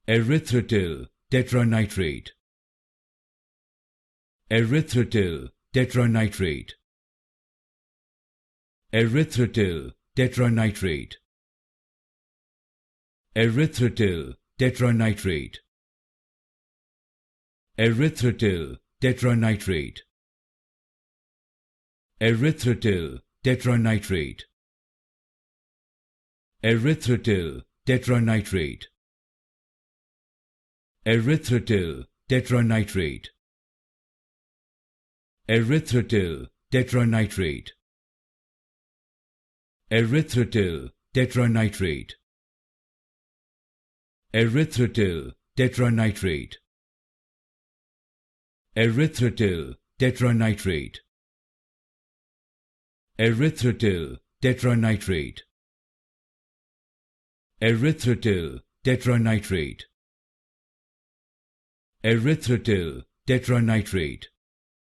Erythrityl Tetranitrate. Erythrityl Tetranitrate. Erythrityl Tetranitrate. Erythrityl Tetranitrate. Erythrityl Tetranitrate. Erythrityl Tetranitrate. Erythrityl Tetranitrate. Erythrityl Tetranitrate. Erythrityl Tetranitrate. Erythrityl Tetranitrate. Erythrityl Tetranitrate. Erythrityl Tetranitrate. Erythrityl Tetranitrate. Erythrityl Tetranitrate. Erythrityl Tetranitrate.